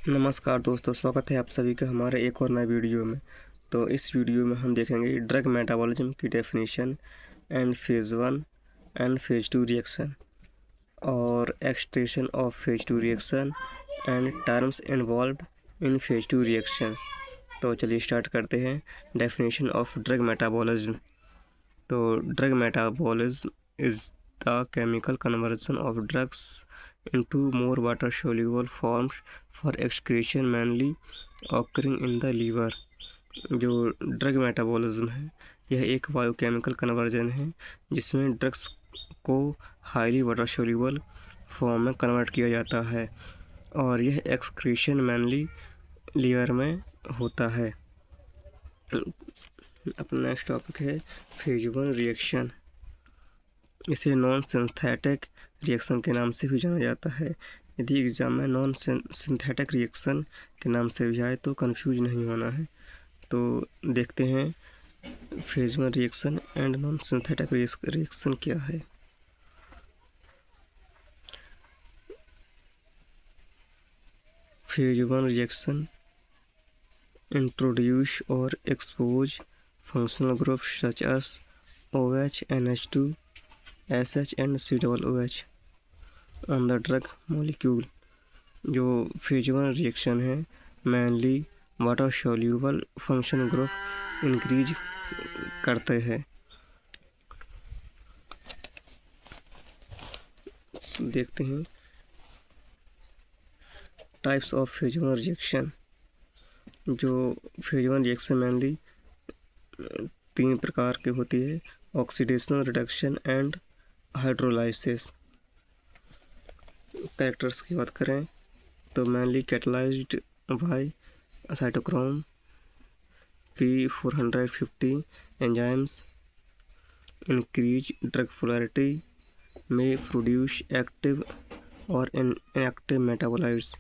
नमस्कार दोस्तों, स्वागत है आप सभी का हमारे एक और नए वीडियो में। तो इस वीडियो में हम देखेंगे ड्रग मेटाबॉलिज्म की definition and phase 1 and phase 2 reaction और excretion of phase 2 reaction and terms involved in phase 2 reaction. तो चलिए स्टार्ट करते हैं। Definition of drug metabolism. तो drug metabolism is the chemical conversion of drugs into more water soluble forms for excretion mainly occurring in the liver। जो drug metabolism है यह एक biochemical conversion है जिसमें ड्रग्स को हाईली वाटर सोल्यूबल फॉर्म में convert किया जाता है और यह एक्सक्रीशन mainly लीवर में होता है। अपना नेक्स्ट टॉपिक है फेज 1 रिएक्शन। इसे नॉन सिंथेटिक रिएक्शन के नाम से भी जाना जाता है। यदि एग्जाम में नॉन सिंथेटिक रिएक्शन के नाम से भी आए तो कंफ्यूज नहीं होना है। तो देखते हैं phase 1 reaction and non synthetic reaction क्या है। फेज 1 रिएक्शन इंट्रोड्यूस और expose functional group such as OH, NH2, SH and COOH on the drug molecule. जो फेज 1 रिएक्शन है mainly water soluble function group increase करते हैं। देखते हैं types of phase 1 reaction. जो फेज 1 रिएक्शन मेनली 3 प्रकार की होती है: oxidation, reduction and hydrolysis. Characters की बात करें तो mainly catalysed by cytochrome P450 enzymes increase drug polarity में प्रोड्यूस एक्टिव और इनएक्टिव मेटाबोलाइट्स।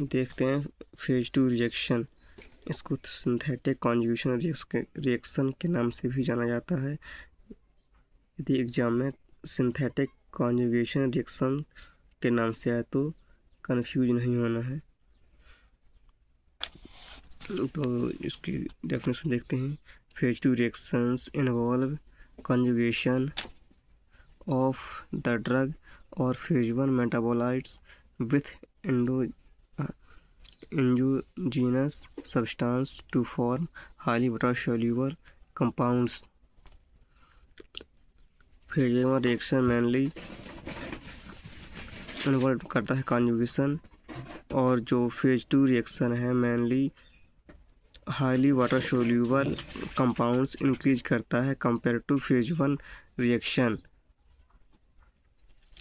देखते हैं फेज 2 रिएक्शन। इसको सिंथेटिक कॉन्जुगेशन रिएक्शन के नाम से भी जाना जाता है। यदि एग्जाम में सिंथेटिक कॉन्जुगेशन रिएक्शन के नाम से आए तो कंफ्यूज नहीं होना है। तो इसकी डेफिनेशन देखते हैं। Phase 2 reactions involve conjugation of the drug और phase 1 metabolites with endogenous substance to form highly water soluble compounds। Phase 1 reaction mainly involve करता है कॉन्जुगेशन और जो फेज 2 रिएक्शन है mainly highly water soluble compounds increase करता है compare to phase 1 reaction.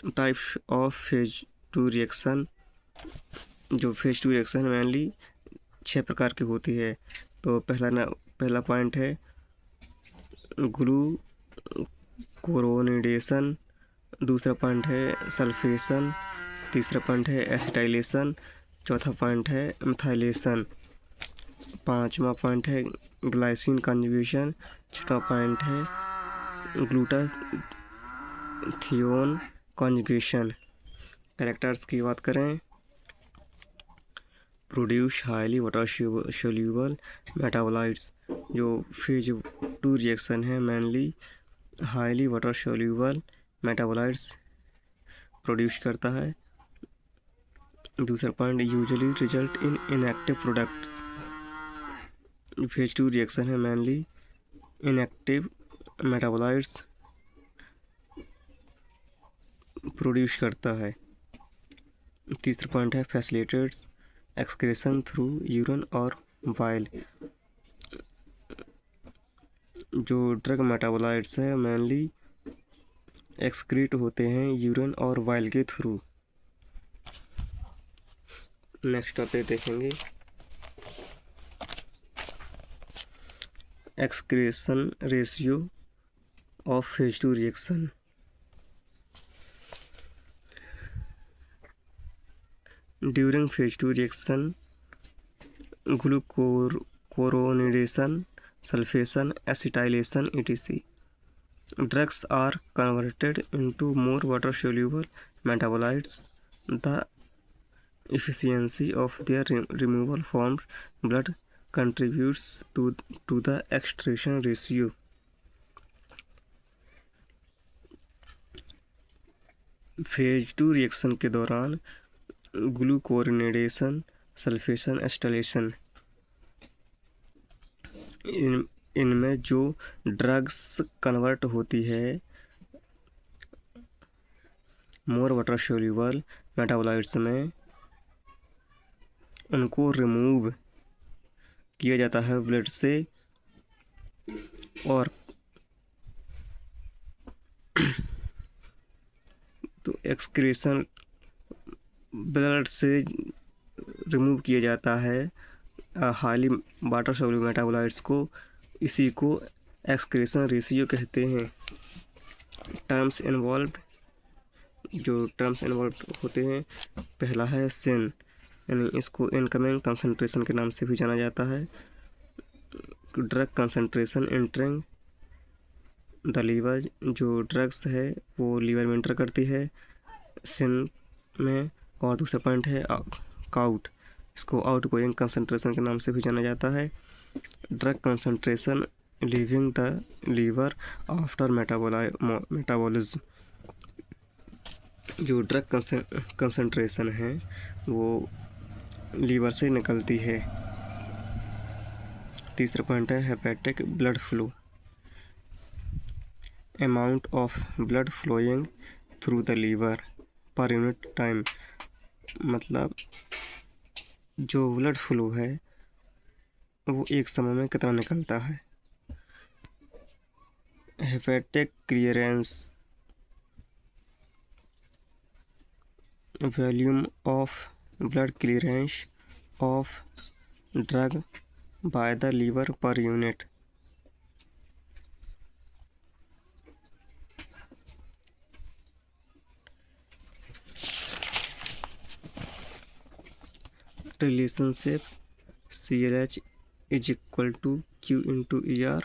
Types of phase 2 reaction. जो phase 2 reaction mainly 6 प्रकार की होती है। तो पहला पॉइंट है ग्लूकोरोनिडेशन, दूसरा पॉइंट है सल्फेशन, तीसरा पॉइंट है एसिटाइलेशन, चौथा पॉइंट है मिथाइलेशन, पांचवा पॉइंट है ग्लाइसिन कॉन्जुगेशन, छठवां पॉइंट है ग्लूटाथियोन कॉन्जुगेशन। कैरेक्टर्स की बात करें produce highly water soluble metabolites. जो फेज 2 रिएक्शन है mainly highly water soluble metabolites produce करता है। दूसरा point usually result in inactive product. Phase 2 reaction है मेनली इनएक्टिव मेटाबोलाइट्स प्रोड्यूस करता है। तीसरा पॉइंट है फैसिलिटेट्स एक्सक्रेशन थ्रू यूरिन और बाइल। जो ड्रग मेटाबोलाइट्स है मेनली एक्सक्रीट होते हैं यूरिन और बाइल के थ्रू। नेक्स्ट टॉपिक देखेंगे excretion ratio of phase 2 reaction. During phase 2 reaction glucuronidation, sulfation, acetylation etc. drugs are converted into more water soluble metabolites. The efficiency of their removal from blood contributes to the extraction ratio. Phase 2 reaction के दौरान ग्लूकोरिनेडेशन, sulphation, एस्टाइलेशन, इनमें जो drugs convert होती है more water soluble metabolites में, उनको remove किया जाता है ब्लड से, और तो एक्सक्रीशन ब्लड से रिमूव किया जाता है हाईली वाटर सोल्यूबल मेटाबोलाइट्स को। इसी को एक्सक्रीशन रेशियो कहते हैं। टर्म्स इन्वॉल्व, जो टर्म्स इन्वॉल्व होते हैं, पहला है सेन, यानी इसको इनकमिंग कंसंट्रेशन के नाम से भी जाना जाता है। Drug concentration entering the liver, जो ड्रग्स है वो लीवर में एंटर करती है सेन में। और दूसरा पॉइंट है काउट, इसको आउटगोइंग कंसंट्रेशन के नाम से भी जाना जाता है। Drug concentration leaving the liver after metabolism, जो ड्रग कंसंट्रेशन है वो लीवर से निकलती है। तीसरा पॉइंट है hepatic blood flow, amount of blood flowing through the liver per unit time, मतलब जो ब्लड फ्लो है वो एक समय में कितना निकलता है। Hepatic clearance, volume of blood clearance of drug by the liver per unit. Relationship CLH is equal to Q into ER